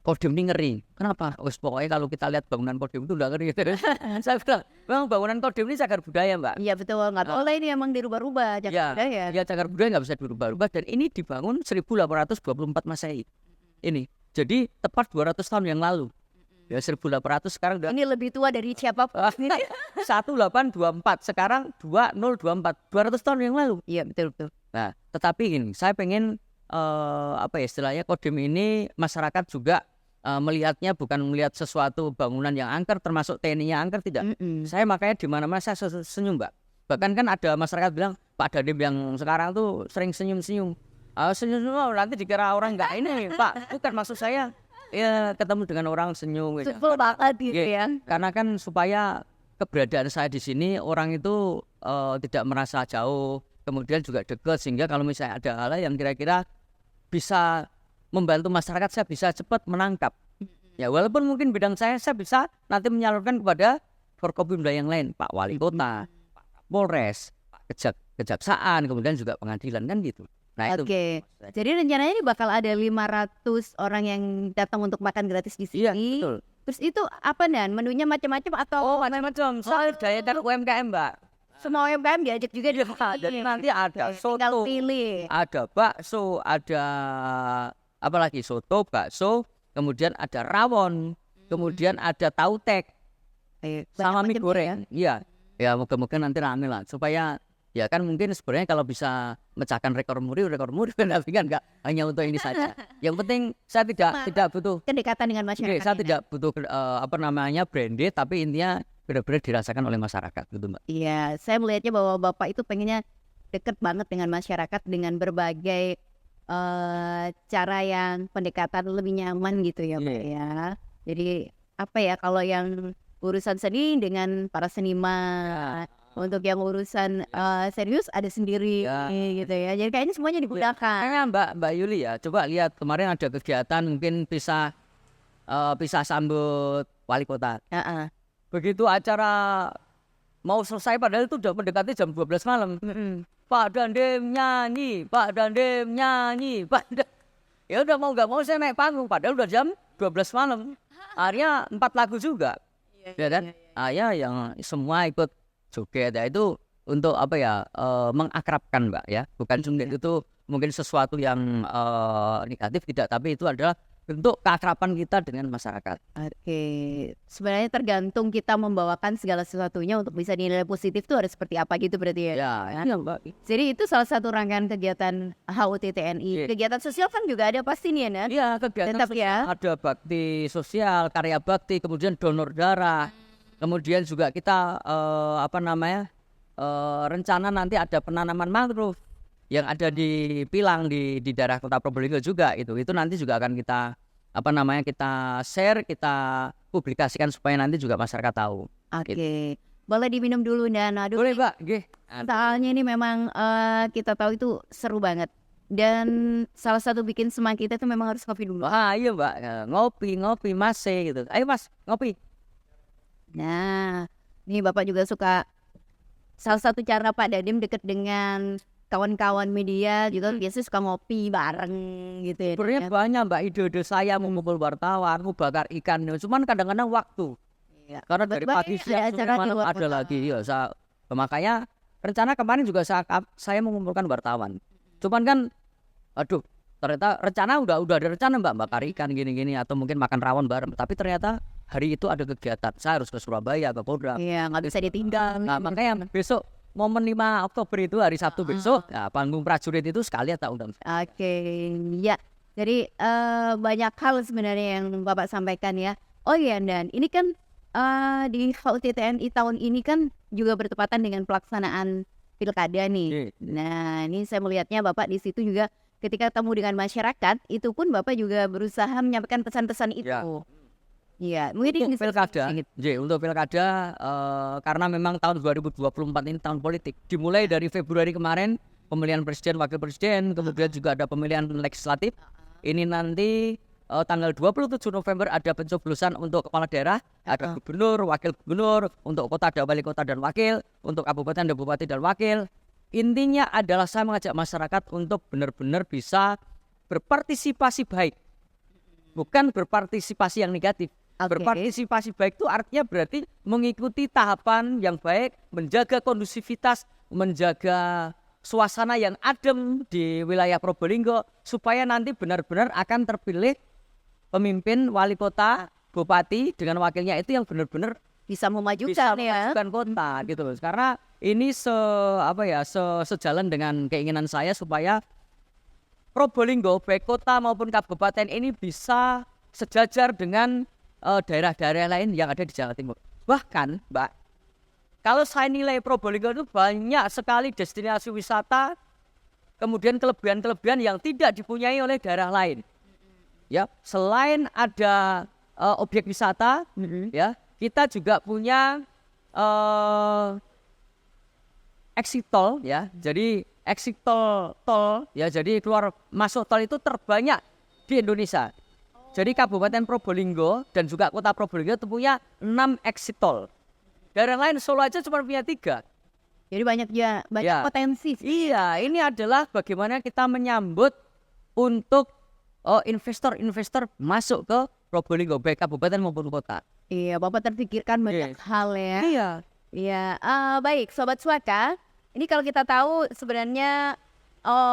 Speaker 4: Kodim ini ngeri. Kenapa? Wes pokoknya kalau kita lihat bangunan Kodim itu udah ngeri. Terus saya bilang, memang bangunan Kodim ini cagar budaya Mbak.
Speaker 3: Iya betul, nggak boleh ini emang dirubah-rubah
Speaker 4: Ya,
Speaker 3: jangan budaya.
Speaker 4: ya cagar budaya nggak bisa dirubah-rubah dan ini dibangun 1824 Masehi. Ini, jadi tepat 200 tahun yang lalu. Ya 1800 sekarang udah
Speaker 3: Ini lebih tua dari siapapun.
Speaker 4: 1824 sekarang 2024 200 tahun yang lalu.
Speaker 3: Iya betul betul.
Speaker 4: Nah, tetapi ini saya pengen apa ya istilahnya Kodim ini masyarakat juga melihatnya bukan melihat sesuatu bangunan yang angker termasuk TNI yang angker tidak.
Speaker 3: Mm-mm.
Speaker 4: Saya makanya di mana-mana saya senyum, Mbak. Bahkan kan ada masyarakat bilang Pak Dandim yang sekarang tuh sering senyum-senyum. Senyum-senyum nanti dikira orang nggak ini, Pak. Bukan maksud saya ya ketemu dengan orang senyum gitu.
Speaker 3: Supel banget gitu
Speaker 4: Iya.
Speaker 3: ya.
Speaker 4: Karena kan supaya keberadaan saya di sini orang itu tidak merasa jauh, kemudian juga dekat sehingga kalau misalnya ada hal yang kira-kira bisa membantu masyarakat saya bisa cepat menangkap. Ya walaupun mungkin bidang saya bisa nanti menyalurkan kepada Forkopimda yang lain, Pak Wali Kota, Pak Polres, Pak Kejaksaan, kemudian juga pengadilan kan gitu. Nah itu.
Speaker 3: Oke. Jadi rencananya ini bakal ada 500 orang yang datang untuk makan gratis di sini.
Speaker 4: Iya betul.
Speaker 3: Terus itu apa Dan? Menunya macam-macam atau
Speaker 4: Macam-macam. Soal daya tarik UMKM Mbak.
Speaker 3: semua UMKM diajak juga di sini?
Speaker 4: Jadi nanti ada
Speaker 3: Tinggal
Speaker 4: soto,
Speaker 3: pilih.
Speaker 4: ada bakso, ada apa lagi soto, bakso, kemudian ada rawon, kemudian ada tautek, sama mie
Speaker 3: Banyak macam
Speaker 4: goreng. Iya, ya moga-moga nanti rame lah supaya ya kan mungkin sebenarnya kalau bisa mecahkan rekor muri kan tapi kan nggak hanya untuk ini saja. Yang penting saya tidak butuh.
Speaker 3: Kedekatan dengan masyarakat.
Speaker 4: Saya
Speaker 3: ini.
Speaker 4: tidak butuh apa namanya branded tapi intinya benar-benar dirasakan oleh masyarakat gitu Mbak.
Speaker 3: Iya, saya melihatnya bahwa Bapak itu pengennya deket banget dengan masyarakat dengan berbagai cara yang pendekatan lebih nyaman gitu ya Pak
Speaker 4: Iya.
Speaker 3: ya. Jadi apa ya kalau yang urusan seni dengan para seniman, untuk yang urusan serius ada sendiri
Speaker 4: Ya.
Speaker 3: gitu ya. Jadi kayaknya semuanya digunakan.
Speaker 4: Kayaknya Mbak Yuli ya, coba lihat kemarin ada kegiatan mungkin pisah sambut wali kota.
Speaker 3: Heeh.
Speaker 4: Begitu acara mau selesai padahal itu udah mendekati jam 12 malam.
Speaker 3: Mm-mm.
Speaker 4: Pak Dandim nyanyi. Ya udah mau nggak mau saya naik panggung padahal udah jam 12 malam. Akhirnya 4 lagu juga. Ya kan? Ya yang semua ikut joget ya itu untuk apa ya mengakrabkan Mbak ya. Bukan cuma itu mungkin sesuatu yang negatif tidak tapi itu adalah bentuk keakraban kita dengan masyarakat.
Speaker 3: Oke, sebenarnya tergantung kita membawakan segala sesuatunya untuk bisa dinilai positif tuh harus seperti apa gitu berarti ya.
Speaker 4: Ya,
Speaker 3: kan?
Speaker 4: iya Mbak.
Speaker 3: Jadi itu salah satu rangkaian kegiatan HUT TNI.
Speaker 4: Iya.
Speaker 3: Kegiatan sosial kan juga ada pasti nih ya, Nan?
Speaker 4: Iya, kegiatan
Speaker 3: Tetap
Speaker 4: sosial.
Speaker 3: ya.
Speaker 4: Ada bakti sosial, karya bakti, kemudian donor darah. Kemudian juga kita rencana nanti ada penanaman mangrove yang ada di Pilang di daerah Kota Probolinggo juga itu nanti juga akan kita kita share, kita publikasikan supaya nanti juga masyarakat tahu.
Speaker 3: Oke. Boleh diminum dulu Dan. Aduh,
Speaker 4: Boleh Mbak, nggih.
Speaker 3: soalnya ini memang kita tahu itu seru banget. Dan salah satu bikin semangat kita itu memang harus kopi dulu.
Speaker 4: Wah iya Mbak, ngopi Mas gitu. Ayo Mas, ngopi.
Speaker 3: Nah, ini Bapak juga suka salah satu cara Pak Dandim deket dengan kawan-kawan media juga biasanya suka ngopi bareng gitu ya.
Speaker 4: Sebenarnya banyak Mbak ide-ide saya mau ngumpul wartawan, mau bakar ikan, cuman kadang-kadang waktu.
Speaker 3: Iya.
Speaker 4: Karena dari
Speaker 3: Betul,
Speaker 4: pagi
Speaker 3: ada
Speaker 4: siang
Speaker 3: acara
Speaker 4: sampai
Speaker 3: di
Speaker 4: malam
Speaker 3: luar
Speaker 4: ada
Speaker 3: kota.
Speaker 4: lagi ya. Makanya rencana kemarin juga saya mengumpulkan wartawan. Cuman kan, aduh, ternyata rencana udah ada rencana Mbak bakar ikan gini-gini atau mungkin makan rawon bareng. Tapi ternyata hari itu ada kegiatan. Saya harus ke Surabaya, ke Kodam.
Speaker 3: Iya, nggak bisa ditinggal.
Speaker 4: Nah makanya besok momen 5 Oktober itu hari Sabtu besok, nah, panggung prajurit itu sekalian tak undang.
Speaker 3: Oke, ya. Jadi banyak hal sebenarnya yang Bapak sampaikan ya. Oh iya, Dan ini kan di HUT TNI tahun ini kan juga bertepatan dengan pelaksanaan pilkada nih. Nah, ini saya melihatnya Bapak di situ juga ketika ketemu dengan masyarakat, itu pun Bapak juga berusaha menyampaikan pesan-pesan itu.
Speaker 4: Ya.
Speaker 3: Iya, mungkin ini
Speaker 4: Untuk pilkada, untuk pilkada karena memang tahun 2024 ini tahun politik. Dimulai dari Februari kemarin pemilihan presiden, wakil presiden, kemudian juga ada pemilihan legislatif. Ini nanti tanggal 27 November ada pencoblosan untuk kepala daerah, ada gubernur, wakil gubernur, untuk kota dan wali kota dan wakil, untuk kabupaten dan bupati dan wakil. Intinya adalah saya mengajak masyarakat untuk benar-benar bisa berpartisipasi baik, bukan berpartisipasi yang negatif. Berpartisipasi baik itu artinya berarti mengikuti tahapan yang baik, menjaga kondusivitas, menjaga suasana yang adem di wilayah Probolinggo, supaya nanti benar-benar akan terpilih pemimpin wali kota, bupati dengan wakilnya itu yang benar-benar
Speaker 3: Bisa memajukan
Speaker 4: bisa
Speaker 3: ya.
Speaker 4: memajukan kota gitu loh. Karena ini sejalan dengan keinginan saya supaya Probolinggo baik kota maupun kabupaten ini bisa sejajar dengan daerah-daerah lain yang ada di Jawa Timur. Bahkan, Mbak, kalau saya nilai Probolinggo itu banyak sekali destinasi wisata, kemudian kelebihan-kelebihan yang tidak dipunyai oleh daerah lain. Ya, selain ada objek wisata, ya, kita juga punya exit tol, ya. Jadi exit tol, ya. Jadi keluar masuk tol itu terbanyak di Indonesia. Jadi Kabupaten Probolinggo dan juga Kota Probolinggo itu punya 6 exit tol. Daerah lain Solo aja cuma punya 3.
Speaker 3: Jadi banyak
Speaker 4: Ya.
Speaker 3: potensi.
Speaker 4: Iya, ini adalah bagaimana kita menyambut untuk investor-investor masuk ke Probolinggo, baik kabupaten maupun kota.
Speaker 3: Iya, Bapak terpikirkan banyak hal ya.
Speaker 4: Iya.
Speaker 3: Iya, baik Sobat Suaka. Ini kalau kita tahu sebenarnya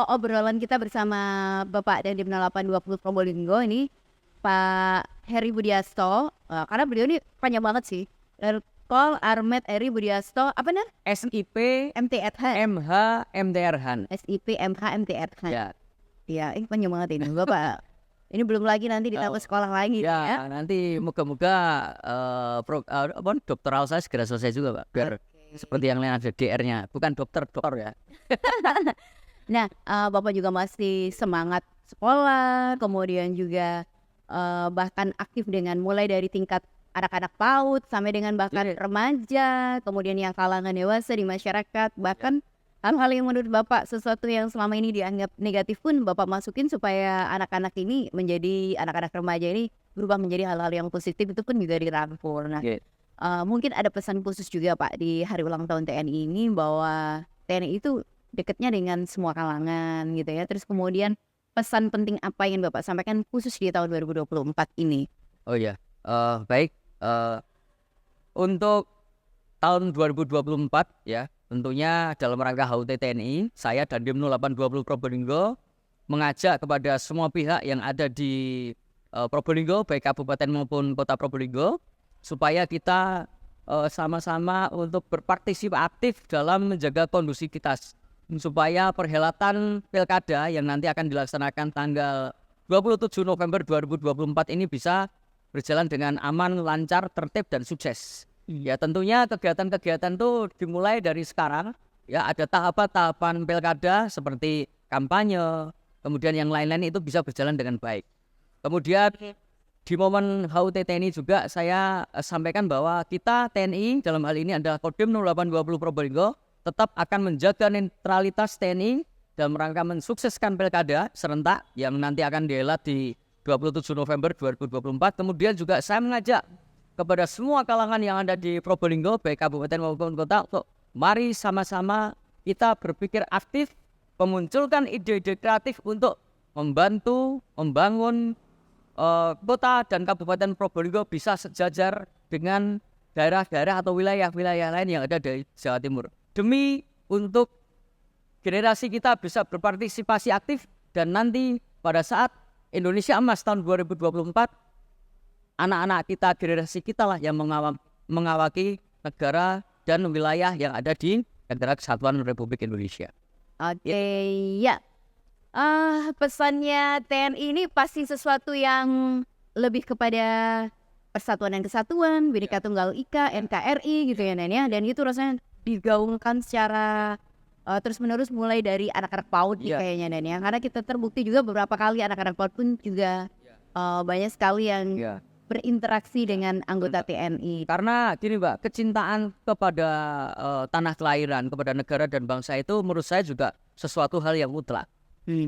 Speaker 3: obrolan kita bersama Bapak dan Dimna 820 Probolinggo ini Pak Heri Budiasto, karena beliau ini panjang banget sih. Letkol Armet Heri Budiasto, apa nih?
Speaker 4: SIP
Speaker 3: MTRH.
Speaker 4: MH MDRhan.
Speaker 3: SIP MH MTRH.
Speaker 4: Ya.
Speaker 3: Iya, ini panjang banget ini Bapak. Ini belum lagi nanti ditambah sekolah lagi ya.
Speaker 4: Ya, nanti moga-moga doktoral saya segera selesai juga, Pak. Biar seperti yang lain ada DR-nya, bukan dokter ya.
Speaker 3: Nah, Bapak juga masih semangat sekolah, kemudian juga bahkan aktif dengan mulai dari tingkat anak-anak PAUD sampai dengan bahkan remaja, kemudian yang kalangan dewasa di masyarakat, bahkan hal-hal yang menurut Bapak sesuatu yang selama ini dianggap negatif pun Bapak masukin supaya anak-anak ini menjadi anak-anak remaja ini berubah menjadi hal-hal yang positif, itu pun juga dirangkul. Nah, mungkin ada pesan khusus juga Pak di hari ulang tahun TNI ini bahwa TNI itu dekatnya dengan semua kalangan gitu ya. Terus kemudian pesan penting apa yang Bapak sampaikan khusus di tahun 2024 ini?
Speaker 4: Oh ya, baik. Untuk tahun 2024 ya, tentunya dalam rangka HUT TNI, saya dan Dim 0820 Probolinggo mengajak kepada semua pihak yang ada di Probolinggo, baik kabupaten maupun kota Probolinggo, supaya kita sama-sama untuk berpartisipasi aktif dalam menjaga kondusivitas, supaya perhelatan pilkada yang nanti akan dilaksanakan tanggal 27 November 2024 ini bisa berjalan dengan aman, lancar, tertib, dan sukses. Ya, tentunya kegiatan-kegiatan itu dimulai dari sekarang. Ya, ada tahapan-tahapan pilkada seperti kampanye, kemudian yang lain-lain itu bisa berjalan dengan baik. Kemudian di momen HUT TNI juga saya sampaikan bahwa kita TNI dalam hal ini adalah Kodim 0820 Probolinggo tetap akan menjaga netralitas TNI dalam rangka mensukseskan pilkada serentak yang nanti akan dihelat di 27 November 2024. Kemudian juga saya mengajak kepada semua kalangan yang ada di Probolinggo, baik kabupaten maupun kota, untuk mari sama-sama kita berpikir aktif, memunculkan ide-ide kreatif untuk membantu membangun kota dan kabupaten Probolinggo bisa sejajar dengan daerah-daerah atau wilayah-wilayah lain yang ada di Jawa Timur. Demi untuk generasi kita bisa berpartisipasi aktif dan nanti pada saat Indonesia Emas tahun 2024, anak-anak kita, generasi kita lah yang mengawaki negara dan wilayah yang ada di Negara Kesatuan Republik Indonesia.
Speaker 3: Oke, ya. Pesannya TNI ini pasti sesuatu yang lebih kepada persatuan dan kesatuan, Bhinneka Tunggal Ika, NKRI gitu ya Nen ya. Dan itu rasanya digaungkan secara terus-menerus mulai dari anak-anak PAUD kayaknya Nen ya. Karena kita terbukti juga beberapa kali anak-anak PAUD pun juga banyak sekali yang berinteraksi dengan anggota TNI.
Speaker 4: Karena gini Mbak, kecintaan kepada tanah kelahiran, kepada negara dan bangsa itu menurut saya juga sesuatu hal yang mutlak.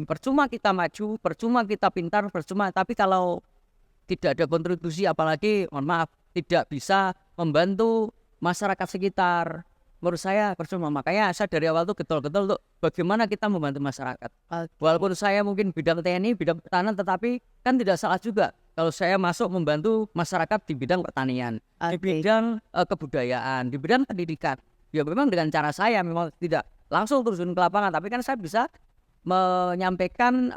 Speaker 4: Percuma kita maju, percuma kita pintar, percuma. Tapi kalau tidak ada kontribusi, apalagi mohon maaf tidak bisa membantu masyarakat sekitar, menurut saya percuma. Makanya saya dari awal tuh getol-getol untuk bagaimana kita membantu masyarakat. Walaupun saya mungkin bidang TNI, bidang pertahanan, tetapi kan tidak salah juga kalau saya masuk membantu masyarakat di bidang pertanian, di bidang kebudayaan, di bidang pendidikan. Ya memang dengan cara saya memang tidak langsung terjun ke lapangan, tapi kan saya bisa menyampaikan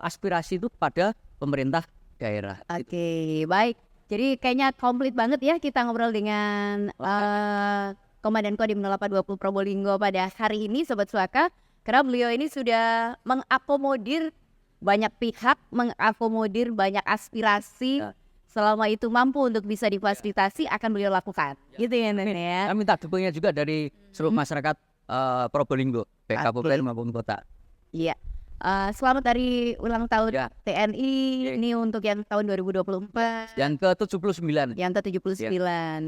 Speaker 4: aspirasi itu kepada pemerintah daerah.
Speaker 3: Oke, baik. Jadi kayaknya komplit banget ya kita ngobrol dengan Komandan Kodim 0820 Probolinggo pada hari ini, Sobat Suaka. Karena beliau ini sudah mengakomodir banyak pihak, mengakomodir banyak aspirasi. Selama itu mampu untuk bisa difasilitasi akan beliau lakukan. Gitu ya, Nen ya.
Speaker 4: Kami minta dukungannya juga dari seluruh masyarakat Probolinggo, baik kabupaten maupun kota.
Speaker 3: Iya. Selamat hari ulang tahun TNI ini untuk yang tahun 2024.
Speaker 4: Yang ke-79.
Speaker 3: Yang ke-79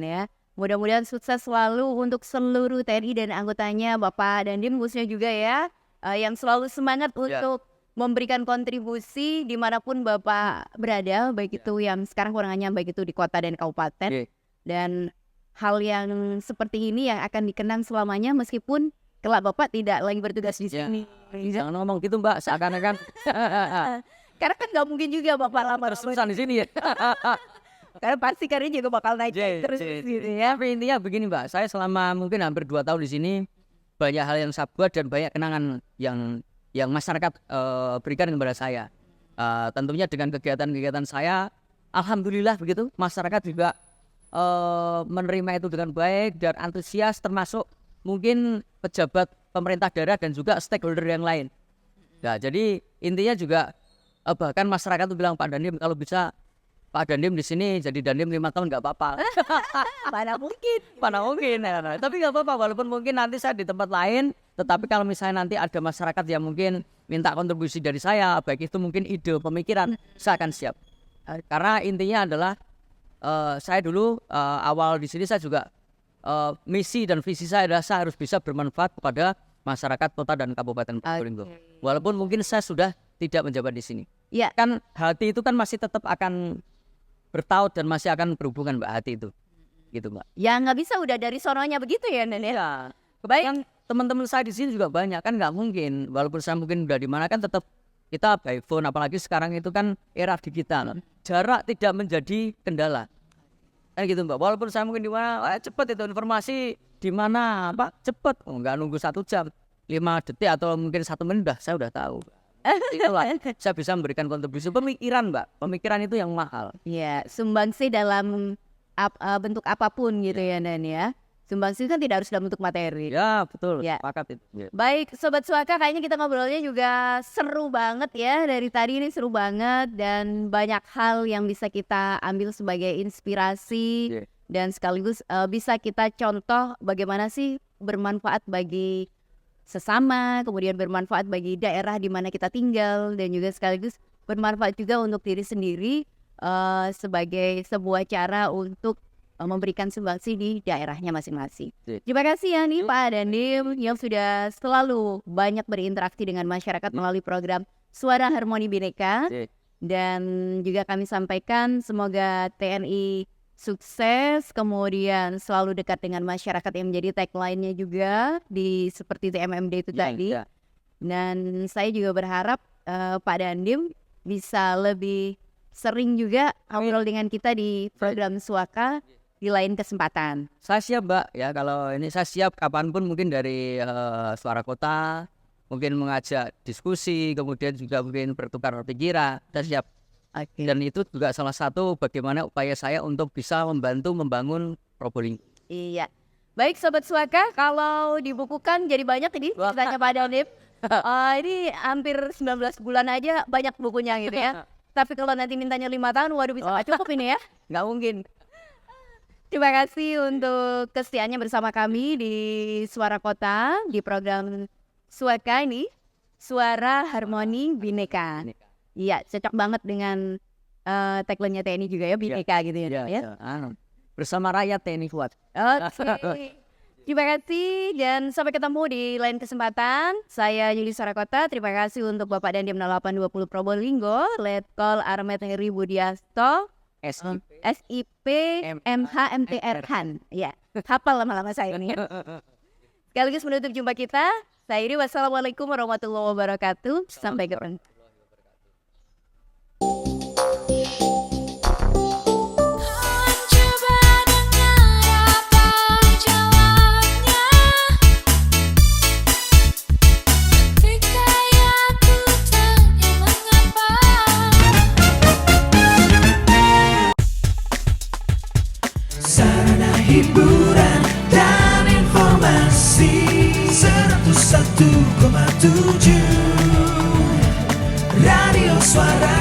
Speaker 3: ya. Mudah-mudahan sukses selalu untuk seluruh TNI dan anggotanya, Bapak Dandim khususnya juga ya, yang selalu semangat untuk memberikan kontribusi dimanapun Bapak berada, baik itu yang sekarang kurangannya, baik itu di kota dan kabupaten. Dan hal yang seperti ini yang akan dikenang selamanya meskipun kelak Bapak tidak lagi bertugas di sini.
Speaker 4: Jangan ngomong gitu Mbak, seakan-akan
Speaker 3: Karena kan nggak mungkin juga Bapak lama
Speaker 4: terusan di sini ya.
Speaker 3: Karena pasti karirnya juga bakal naik terus gitu ya.
Speaker 4: Tapi intinya begini Mbak, saya selama mungkin hampir 2 tahun di sini banyak hal yang saya buat dan banyak kenangan yang masyarakat berikan kepada saya. Tentunya dengan kegiatan-kegiatan saya, alhamdulillah begitu, masyarakat juga menerima itu dengan baik dan antusias, termasuk mungkin pejabat pemerintah daerah dan juga stakeholder yang lain. Nah, jadi intinya juga bahkan masyarakat itu bilang, Pak Dandim kalau bisa Pak Dandim di sini jadi Dandim 5 tahun nggak apa-apa.
Speaker 3: Mana mungkin.
Speaker 4: Mana mungkin. Nah, tapi nggak apa-apa walaupun mungkin nanti saya di tempat lain. Tetapi kalau misalnya nanti ada masyarakat yang mungkin minta kontribusi dari saya, baik itu mungkin ide, pemikiran, saya akan siap. Karena intinya adalah saya dulu awal di sini saya juga misi dan visi saya adalah saya harus bisa bermanfaat kepada masyarakat kota dan kabupaten Probolinggo. Walaupun mungkin saya sudah tidak menjabat di sini.
Speaker 3: Iya.
Speaker 4: Kan hati itu kan masih tetap akan bertaut dan masih akan berhubungan Mbak, hati itu. Gitu Mbak.
Speaker 3: Ya nggak bisa udah dari sononya begitu ya Nenek.
Speaker 4: Ya.
Speaker 3: Baik.
Speaker 4: Yang teman-teman saya di sini juga banyak kan, nggak mungkin walaupun saya mungkin udah di mana kan tetap kita by phone, apalagi sekarang itu kan era digital. Jarak tidak menjadi kendala. Kan gitu Mbak. Walaupun saya mungkin di mana cepet itu informasi di mana Pak cepet, nggak nunggu 1 jam, 5 detik atau mungkin 1 menit saya udah tahu. Itulah saya bisa memberikan kontribusi pemikiran Mbak. Pemikiran itu yang mahal.
Speaker 3: Ya, sumbangsi dalam bentuk apapun gitu ya Dan ya. Sumbangsi kan tidak harus dalam bentuk materi.
Speaker 4: Ya betul,
Speaker 3: Ya.
Speaker 4: sepakat itu. Ya.
Speaker 3: Baik, Sobat Suaka, kayaknya kita ngobrolnya juga seru banget ya. Dari tadi ini seru banget dan banyak hal yang bisa kita ambil sebagai inspirasi dan sekaligus bisa kita contoh bagaimana sih bermanfaat bagi sesama, kemudian bermanfaat bagi daerah di mana kita tinggal dan juga sekaligus bermanfaat juga untuk diri sendiri sebagai sebuah cara untuk memberikan sumbangsi di daerahnya masing-masing. Terima kasih ya nih Pak Dandim yang sudah selalu banyak berinteraksi dengan masyarakat melalui program Suara Harmoni Bhinneka. Dan juga kami sampaikan semoga TNI sukses, kemudian selalu dekat dengan masyarakat yang menjadi tagline-nya juga di seperti TMMD itu tadi. Dan saya juga berharap Pak Dandim bisa lebih sering juga ngobrol dengan kita di program Suaka di lain kesempatan.
Speaker 4: Saya siap Mbak ya, kalau ini saya siap kapanpun, mungkin dari Suara Kota, mungkin mengajak diskusi, kemudian juga mungkin bertukar pikiran, saya siap. Dan itu juga salah satu bagaimana upaya saya untuk bisa membantu membangun Probolinggo.
Speaker 3: Iya. Baik Sobat Suaka, kalau dibukukan jadi banyak ini ceritanya Pak Dandim. Ini hampir 19 bulan aja banyak bukunya gitu ya. Tapi kalau nanti mintanya 5 tahun, waduh bisa nggak cukup ini ya.
Speaker 4: Nggak mungkin.
Speaker 3: Terima kasih untuk kesetiaannya bersama kami di Suara Kota, di program Suaka ini, Suara Harmoni Bhinneka. Iya, cocok banget dengan tagline-nya TNI juga ya, Bhinneka gitu ya.
Speaker 4: Bersama rakyat TNI kuat.
Speaker 3: Oke. Terima kasih dan sampai ketemu di lain kesempatan. Saya Yuli Sarakota. Terima kasih untuk Bapak Dandim 0820 Probolinggo, Letkol Armet Heri Budiasto, SIP MHMTR Han. Ya, hafal lama-lama saya ini. Sekaligus menutup jumpa kita. Saya Iri, wassalamualaikum warahmatullahi wabarakatuh. Sampai ketemu.
Speaker 5: Coba dengar apa jawabnya ketika aku tanya mengapa.
Speaker 1: Sarana hiburan dan informasi 101,7 Radio Suara